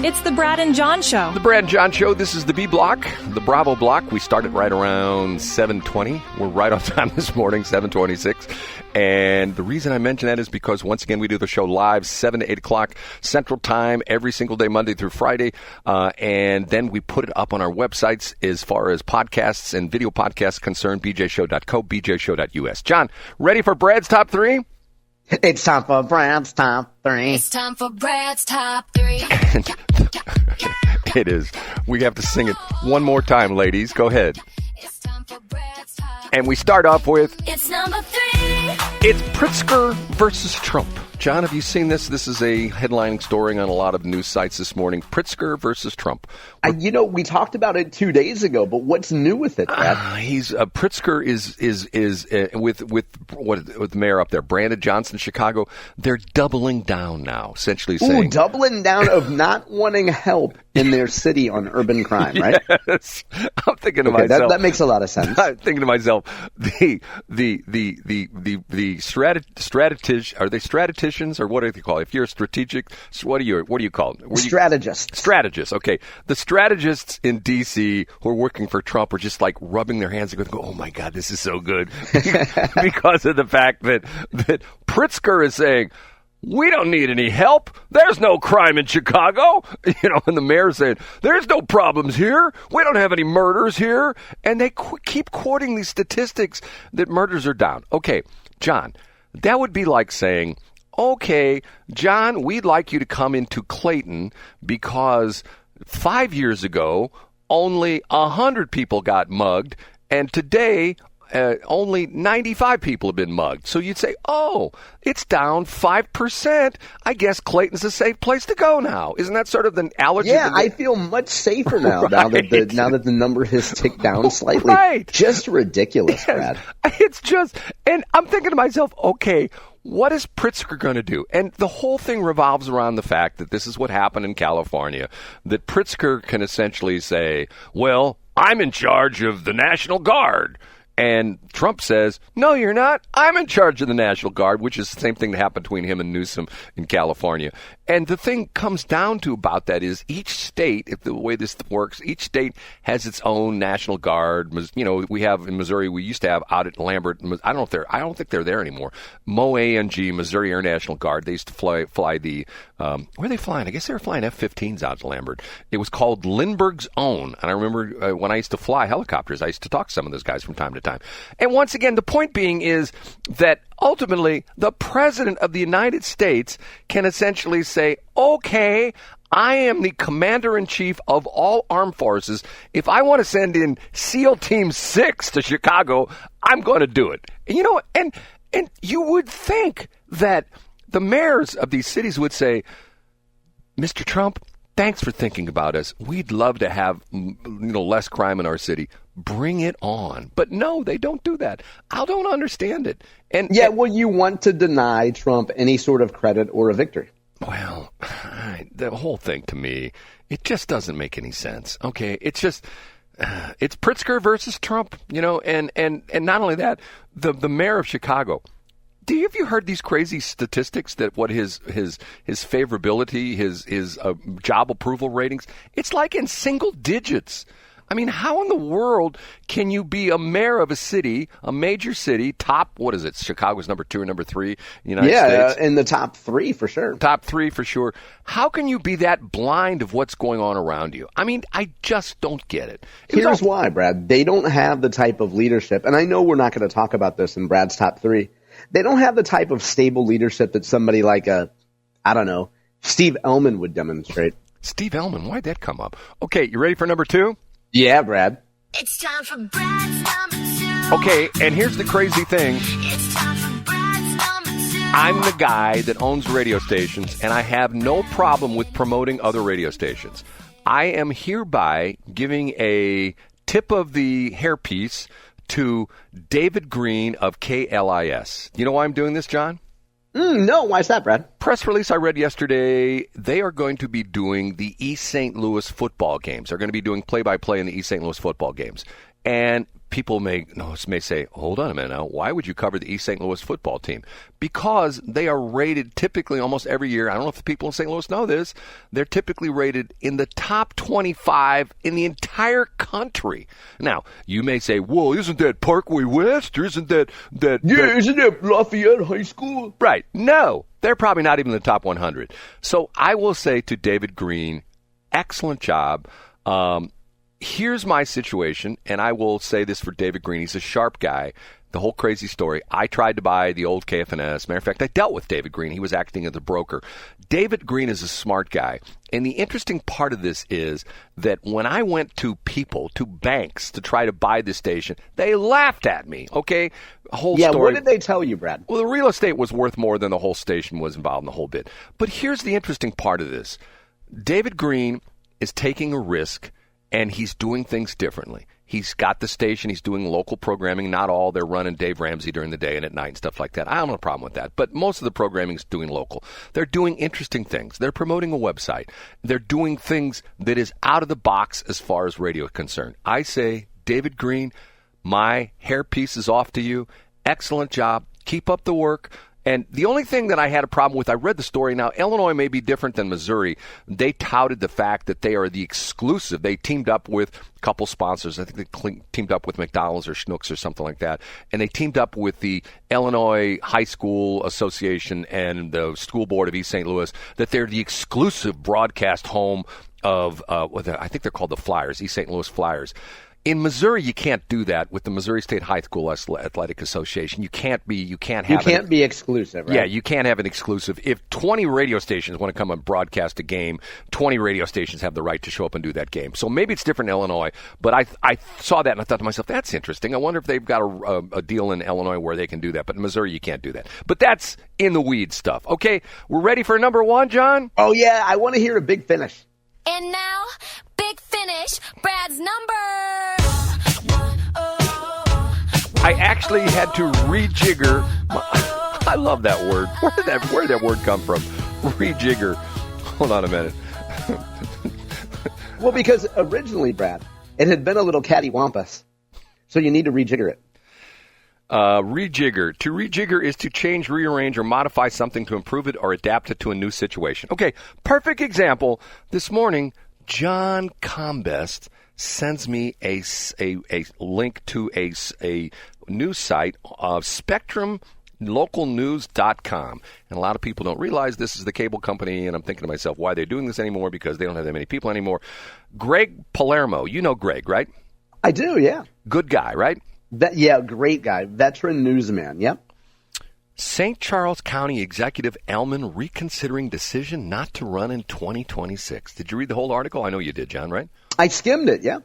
It's the Brad and John Show. The Brad and John Show. This is the B block, the Bravo block. We started right around 7:20. We're right on time this morning, 7:26. And the reason I mention that is because, once again, we do the show live 7 to 8 o'clock Central Time every single day, Monday through Friday. And then we put it up on our websites as far as podcasts and video podcasts concerned, bjshow.co, bjshow.us. John, ready for Brad's Top 3? It's time for Brad's Top 3. It's time for Brad's Top 3. It is. We have to sing it one more time, ladies. Go ahead. It's time for Brad's Top. And we start off with... It's number 3. It's Pritzker versus Trump. John, have you seen this? This is a headlining story on a lot of news sites this morning. Pritzker versus Trump. We talked about it 2 days ago, but what's new with it, Brad? Pritzker is with the mayor up there, Brandon Johnson, Chicago. They're doubling down now, essentially saying doubling down of not wanting help in their city on urban crime, right? Yes. I'm thinking to myself that makes a lot of sense. I'm thinking to myself, the are they strategists? Or what do they call it? If you're a strategic, what do you call it? Strategists. Strategists, okay. The strategists in D.C. who are working for Trump are just like rubbing their hands and going, oh my God, this is so good. Because of the fact that Pritzker is saying, we don't need any help. There's no crime in Chicago. And the mayor's saying, there's no problems here. We don't have any murders here. And they keep quoting these statistics that murders are down. Okay, John, that would be like saying, okay, John, we'd like you to come into Clayton because 5 years ago, only 100 people got mugged, and today, only 95 people have been mugged. So you'd say, oh, it's down 5%. I guess Clayton's a safe place to go now. Isn't that sort of the allergy? Yeah, I feel much safer now, right. now that the number has ticked down slightly. Right. Just ridiculous, Brad. It's just, and I'm thinking to myself, okay, what is Pritzker going to do? And the whole thing revolves around the fact that this is what happened in California, that Pritzker can essentially say, well, I'm in charge of the National Guard. And Trump says, no, you're not. I'm in charge of the National Guard, which is the same thing that happened between him and Newsom in California. And the thing comes down to about that is each state, if the way this works, each state has its own National Guard. We have in Missouri, we used to have out at Lambert. I don't think they're there anymore. MOANG, Missouri Air National Guard. They used to fly the, where are they flying? I guess they were flying F-15s out to Lambert. It was called Lindbergh's Own. And I remember when I used to fly helicopters, I used to talk to some of those guys from time to time. And once again, the point being is that ultimately the president of the United States can essentially say, okay, I am the commander-in-chief of all armed forces. If I want to send in SEAL Team 6 to Chicago, I'm going to do it. And you would think that the mayors of these cities would say, Mr. Trump, thanks for thinking about us. We'd love to have less crime in our city. Bring it on. But no, they don't do that. I don't understand it. You want to deny Trump any sort of credit or a victory. Well, the whole thing to me, it just doesn't make any sense. Okay, it's just it's Pritzker versus Trump, and not only that, the mayor of Chicago. Have you heard these crazy statistics that what his favorability, his job approval ratings? It's like in single digits. I mean, how in the world can you be a mayor of a city, a major city, top, what is it, Chicago's number 2 or number 3 in the United States? Yeah, in the top 3 for sure. Top 3 for sure. How can you be that blind of what's going on around you? I mean, I just don't get it. Here's why, Brad. They don't have the type of leadership, and I know we're not going to talk about this in Brad's top 3. They don't have the type of stable leadership that somebody like Steve Ehlmann would demonstrate. Steve Ehlmann, why'd that come up? Okay, you ready for number 2? Yeah, Brad. It's time for Brad's number 2. Okay, and here's the crazy thing. It's time for Brad's number 2. I'm the guy that owns radio stations, and I have no problem with promoting other radio stations. I am hereby giving a tip of the hairpiece to David Green of KLIS. You know why I'm doing this, John? No, why is that, Brad? Press release I read yesterday, they are going to be doing the East St. Louis football games. They're going to be doing play-by-play in the East St. Louis football games. And people may say, hold on a minute now, why would you cover the East St. Louis football team? Because they are rated typically almost every year. I don't know if the people in St. Louis know this. They're typically rated in the top 25 in the entire country. Now, you may say, well, isn't that Parkway West? Or isn't that... isn't that Lafayette High School? Right. No, they're probably not even in the top 100. So I will say to David Green, excellent job. Here's my situation, and I will say this for David Green. He's a sharp guy. The whole crazy story. I tried to buy the old KFNS. Matter of fact, I dealt with David Green. He was acting as a broker. David Green is a smart guy. And the interesting part of this is that when I went to people, to banks, to try to buy this station, they laughed at me, okay? Whole story. What did they tell you, Brad? Well, the real estate was worth more than the whole station was involved in the whole bit. But here's the interesting part of this. David Green is taking a risk, and he's doing things differently. He's got the station. He's doing local programming. Not all. They're running Dave Ramsey during the day and at night and stuff like that. I don't have a problem with that. But most of the programming is doing local. They're doing interesting things. They're promoting a website. They're doing things that is out of the box as far as radio is concerned. I say, David Green, my hairpiece is off to you. Excellent job. Keep up the work. And the only thing that I had a problem with, I read the story. Now, Illinois may be different than Missouri. They touted the fact that they are the exclusive. They teamed up with a couple sponsors. I think they teamed up with McDonald's or Schnucks or something like that. And they teamed up with the Illinois High School Association and the School Board of East St. Louis, that they're the exclusive broadcast home of, I think they're called the Flyers, East St. Louis Flyers. In Missouri, you can't do that with the Missouri State High School Athletic Association. You can't be exclusive, right? Yeah, you can't have an exclusive. If 20 radio stations want to come and broadcast a game, 20 radio stations have the right to show up and do that game. So maybe it's different in Illinois, but I saw that and I thought to myself, that's interesting. I wonder if they've got a deal in Illinois where they can do that. But in Missouri, you can't do that. But that's in the weeds stuff. Okay, we're ready for number one, John? Oh, yeah, I want to hear a big finish. And now, big finish, Brad's number. I actually had to rejigger. I love that word. Where did that word come from? Rejigger. Hold on a minute. Well, because originally, Brad, it had been a little cattywampus, so you need to rejigger it. Rejigger. To rejigger is to change, rearrange, or modify something to improve it or adapt it to a new situation. Okay, perfect example. This morning, John Combest sends me a link to a news site of SpectrumLocalNews.com. And a lot of people don't realize this is the cable company, and I'm thinking to myself, why are they doing this anymore? Because they don't have that many people anymore. Greg Palermo. You know Greg, right? I do, yeah. Good guy, right? Great guy. Veteran newsman, yep. St. Charles County Executive Ehlmann reconsidering decision not to run in 2026. Did you read the whole article? I know you did, John, right? I skimmed it, yeah.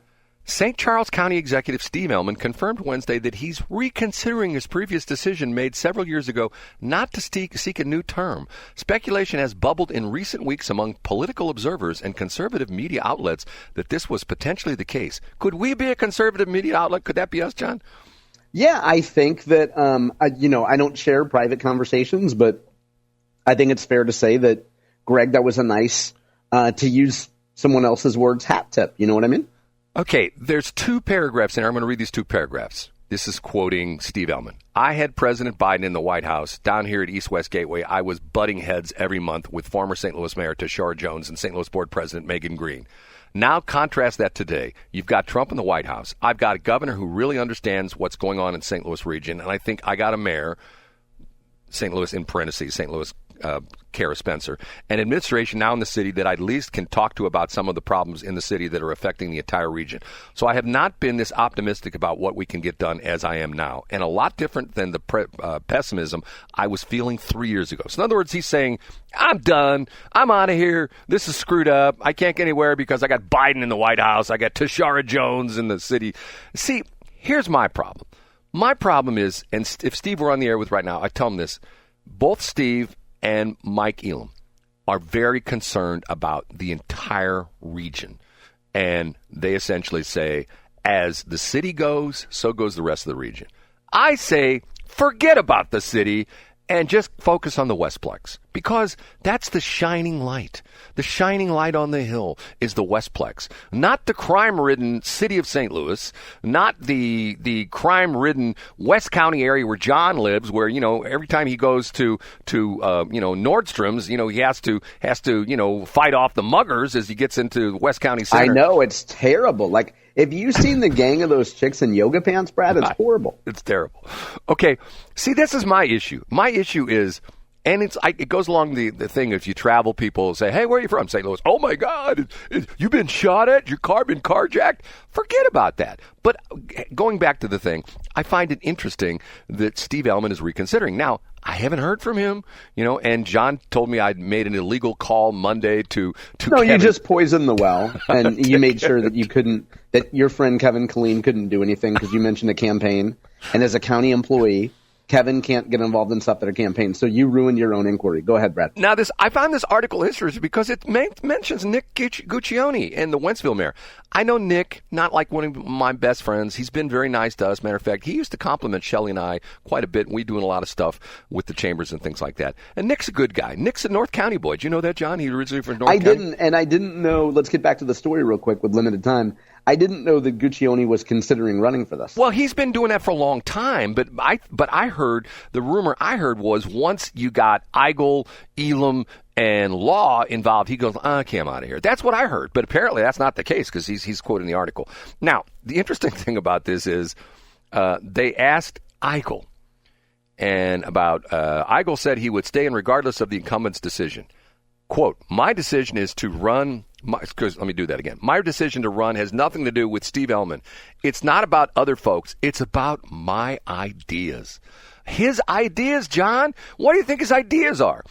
St. Charles County Executive Steve Ehlmann confirmed Wednesday that he's reconsidering his previous decision made several years ago not to seek a new term. Speculation has bubbled in recent weeks among political observers and conservative media outlets that this was potentially the case. Could we be a conservative media outlet? Could that be us, John? Yeah, I think that, I don't share private conversations, but I think it's fair to say that, Greg, that was a nice, to use someone else's words, hat tip. You know what I mean? Okay, there's two paragraphs in here. I'm going to read these two paragraphs. This is quoting Steve Ehlmann. I had President Biden in the White House. Down here at East-West Gateway, I was butting heads every month with former St. Louis Mayor Tashara Jones and St. Louis Board President Megan Green. Now contrast that today. You've got Trump in the White House. I've got a governor who really understands what's going on in St. Louis region, and I think I got a mayor, St. Louis in parentheses, St. Louis Kara Spencer, an administration now in the city that I at least can talk to about some of the problems in the city that are affecting the entire region. So I have not been this optimistic about what we can get done as I am now, and a lot different than the pessimism I was feeling 3 years ago. So in other words, he's saying, I'm done. I'm out of here. This is screwed up. I can't get anywhere because I got Biden in the White House. I got Tashara Jones in the city. See, here's my problem. My problem is, and if Steve were on the air with right now, I tell him this, both Steve and Mike Elam are very concerned about the entire region. And they essentially say, as the city goes, so goes the rest of the region. I say, forget about the city and just focus on the Westplex. Because that's the shining light. The shining light on the hill is the Westplex, not the crime-ridden city of St. Louis, not the crime-ridden West County area where John lives, where, every time he goes to Nordstrom's, he has to fight off the muggers as he gets into West County Center. I know, it's terrible. Like, if you've seen the gang of those chicks in yoga pants, Brad, it's horrible. It's terrible. Okay, see, this is my issue. My issue is, and it goes along the thing, if you travel, people say, hey, where are you from? St. Louis. Oh, my God, you've been shot at? Your car been carjacked? Forget about that. But going back to the thing, I find it interesting that Steve Ehlmann is reconsidering. Now, I haven't heard from him, and John told me I'd made an illegal call Monday to No, Kevin. You just poisoned the well, and you made sure that that your friend Kevin Killeen couldn't do anything because you mentioned a campaign. And as a county employee, Kevin can't get involved in stuff that are campaigns, so you ruined your own inquiry. Go ahead, Brad. Now, I found this article interesting because it mentions Nick Guccione and the Wentzville mayor. I know Nick, not like one of my best friends. He's been very nice to us. Matter of fact, he used to compliment Shelley and I quite a bit. We doing a lot of stuff with the chambers and things like that. And Nick's a good guy. Nick's a North County boy. Did you know that, John? He originally from North County. I didn't know. Let's get back to the story real quick with limited time. I didn't know that Guccione was considering running for this. Well, he's been doing that for a long time, but I heard, the rumor I heard was once you got Eigel, Elam, and Law involved, he goes, okay, I'm out of here. That's what I heard, but apparently that's not the case because he's quoting the article. Now, the interesting thing about this is they asked Eigel, and Eigel said he would stay in regardless of the incumbent's decision. Quote, my decision is to run. Let me do that again. My decision to run has nothing to do with Steve Ehlmann. It's not about other folks. It's about my ideas. His ideas, John? What do you think his ideas are?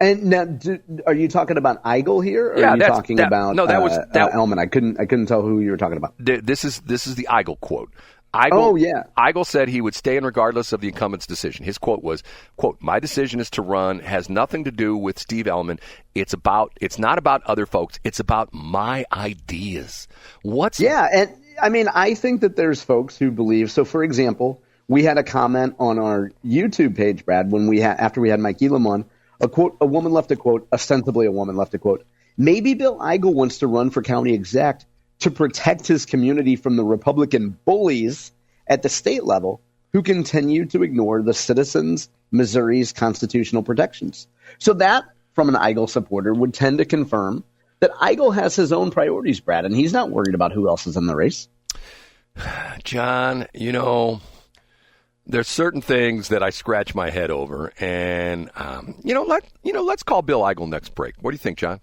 And now, are you talking about Eigel here, or are you talking about Ehlmann? I couldn't tell who you were talking about. This is the Eigel quote. Eigel said he would stay in regardless of the incumbent's decision. His quote was, quote, my decision is to run has nothing to do with Steve Ehlmann. It's not about other folks. It's about my ideas. And I mean, I think that there's folks who believe. So, for example, we had a comment on our YouTube page, Brad, when after we had Mike Elam on, a woman left a quote, ostensibly a woman left a quote. Maybe Bill Eigel wants to run for county exec to protect his community from the Republican bullies at the state level who continue to ignore the citizens' Missouri's constitutional protections. So that, from an Eigel supporter, would tend to confirm that Eigel has his own priorities, Brad, and he's not worried about who else is in the race. John, there's certain things that I scratch my head over, and let's call Bill Eigel next break. What do you think, John?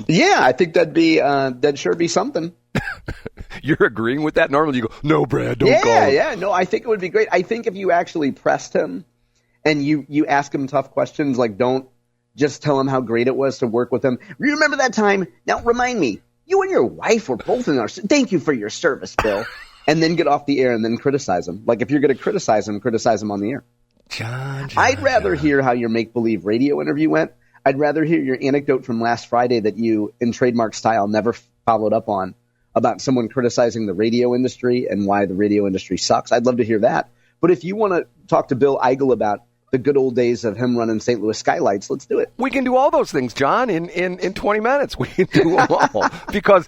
Yeah, I think that'd sure be something. You're agreeing with that? Normally you go, no, Brad, don't call him. Yeah, no, I think it would be great. I think if you actually pressed him and you ask him tough questions, like don't just tell him how great it was to work with him. Remember that time? Now remind me, you and your wife were both in our. Thank you for your service, Bill. And then get off the air and then criticize him. Like if you're going to criticize him on the air. John, I'd rather hear how your make-believe radio interview went. I'd rather hear your anecdote from last Friday that you, in trademark style, never followed up on about someone criticizing the radio industry and why the radio industry sucks. I'd love to hear that. But if you want to talk to Bill Eigel about the good old days of him running St. Louis Skylights, let's do it. We can do all those things, John, in 20 minutes. We can do them all. because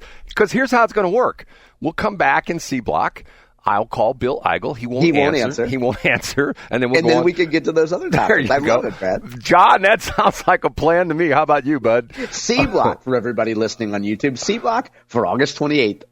here's how it's going to work. We'll come back in C Block. I'll call Bill Eigel. He won't answer. He won't answer. And then we can get to those other topics. I love it, Brad. John, that sounds like a plan to me. How about you, bud? C Block for everybody listening on YouTube. C Block for August 28th.